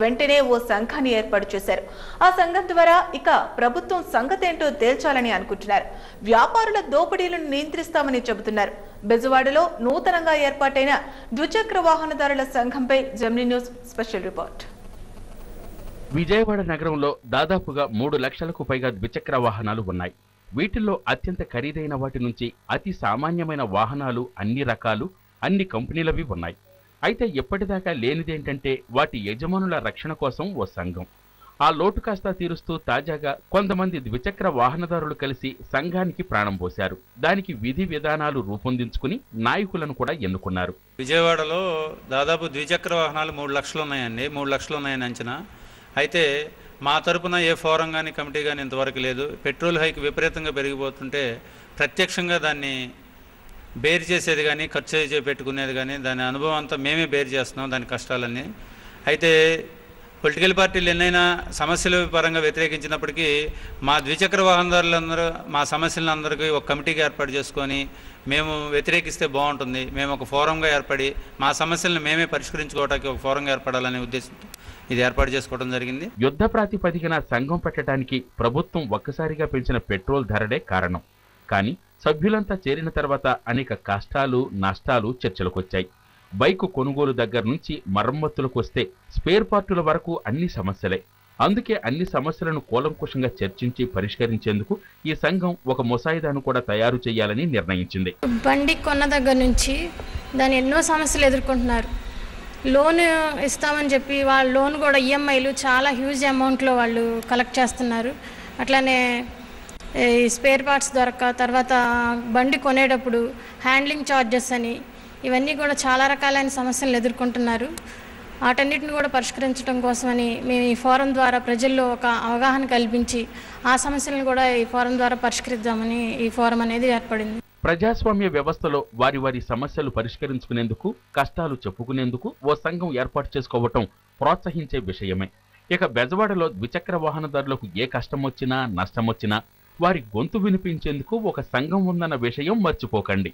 వెంటనే ఓ సంఘాన్ని ఏర్పాటు చేశారు. ఆ సంఘం ద్వారా ఇక ప్రభుత్వం సంగతేంటో తేల్చాలని అనుకుంటున్నారు. వ్యాపారుల దోపిడీలను నియంత్రిస్తామని చెబుతున్నారు. బెజవాడలో నూతనంగా ఏర్పాటైన ద్విచక్ర వాహనదారుల సంఘంపై Gemini news special report. Vijayawada నగరంలో దాదాపుగా 3 లక్షలకు పైగా ద్విచక్ర వాహనాలు ఉన్నాయి. వీటిల్లో అత్యంత ఖరీదైన వాటి నుంచి అతి సామాన్యమైన వాహనాలు అన్ని రకాలు, అన్ని కంపెనీలవి ఉన్నాయి. అయితే ఎప్పటిదాకా లేనిదేంటంటే వాటి యజమానుల రక్షణ కోసం ఓ సంఘం. ఆ లోటు కాస్త తీరుస్తూ తాజాగా కొంతమంది ద్విచక్ర వాహనదారులు కలిసి సంఘానికి ప్రాణం పోశారు. దానికి విధి విధానాలు రూపొందించుకుని నాయకులను కూడా ఎన్నుకున్నారు. విజయవాడలో దాదాపు ద్విచక్ర వాహనాలు 3 లక్షలు ఉన్నాయండి. 3 లక్షలు ఉన్నాయని అంచనా. అయితే మా తరపున ఏ ఫోరం కానీ కమిటీ కానీ ఇంతవరకు లేదు. పెట్రోల్ హైక్ విపరీతంగా పెరిగిపోతుంటే ప్రత్యక్షంగా దాన్ని బేర్ చేసేది కానీ ఖర్చు పెట్టుకునేది కానీ దాని అనుభవం అంతా మేమే బేర్ చేస్తున్నాం, దాని కష్టాలన్నీ. అయితే పొలిటికల్ పార్టీలు ఎన్నైనా సమస్యల పరంగా వ్యతిరేకించినప్పటికీ మా ద్విచక్ర వాహనదారులందరూ మా సమస్యలను అందరికీ ఒక కమిటీగా ఏర్పాటు చేసుకొని మేము వ్యతిరేకిస్తే బాగుంటుంది, మేము ఒక ఫోరంగా ఏర్పడి మా సమస్యలను మేమే పరిష్కరించుకోవడానికి ఒక ఫోరంగా ఏర్పడాలనే ఉద్దేశంతో ఇది ఏర్పాటు చేసుకోవడం జరిగింది. యుద్ధ ప్రాతిపదికన సంఘం పెట్టడానికి ప్రభుత్వం ఒక్కసారిగా పెంచిన పెట్రోల్ ధరలే కారణం. కానీ సభ్యులంతా చేరిన తర్వాత అనేక కష్టాలు నష్టాలు చర్చలకొచ్చాయి. బైకు కొనుగోలు దగ్గర నుంచి మరమ్మతులకు వస్తే స్పేర్ పార్టుల వరకు అన్ని సమస్యలే. అందుకే అన్ని సమస్యలను కూలంకుషంగా చర్చించి పరిష్కరించేందుకు ఈ సంఘం ఒక ముసాయిదాను కూడా తయారు చేయాలని నిర్ణయించింది. బండి కొన్న దగ్గర నుంచి దాని ఎన్నో సమస్యలు ఎదుర్కొంటున్నారు. లోన్ ఇస్తామని చెప్పి వాళ్ళ లోన్ కూడా ఈఎంఐలు చాలా హ్యూజ్ అమౌంట్లో వాళ్ళు కలెక్ట్ చేస్తున్నారు. అట్లానే ఈ స్పేర్ పార్ట్స్ దొరక్క తర్వాత బండి కొనేటప్పుడు హ్యాండ్లింగ్ ఛార్జెస్ అని ఇవన్నీ కూడా చాలా రకాలైన సమస్యలు ఎదుర్కొంటున్నారు. వాటన్నిటిని కూడా పరిష్కరించడం కోసమని మేము ఈ ఫోరం ద్వారా ప్రజల్లో ఒక అవగాహన కల్పించి ఆ సమస్యలను కూడా ఈ ఫోరం ద్వారా పరిష్కరిద్దామని ఈ ఫోరం అనేది ఏర్పడింది. ప్రజాస్వామ్య వ్యవస్థలో వారి వారి సమస్యలు పరిష్కరించుకునేందుకు, కష్టాలు చెప్పుకునేందుకు ఓ సంఘం ఏర్పాటు చేసుకోవటం ప్రోత్సహించే విషయమే. ఇక బెజవాడలో ద్విచక్ర వాహనదారులకు ఏ కష్టం వచ్చినా నష్టం వచ్చినా వారి గొంతు వినిపించేందుకు ఒక సంఘం ఉందన్న విషయం మర్చిపోకండి.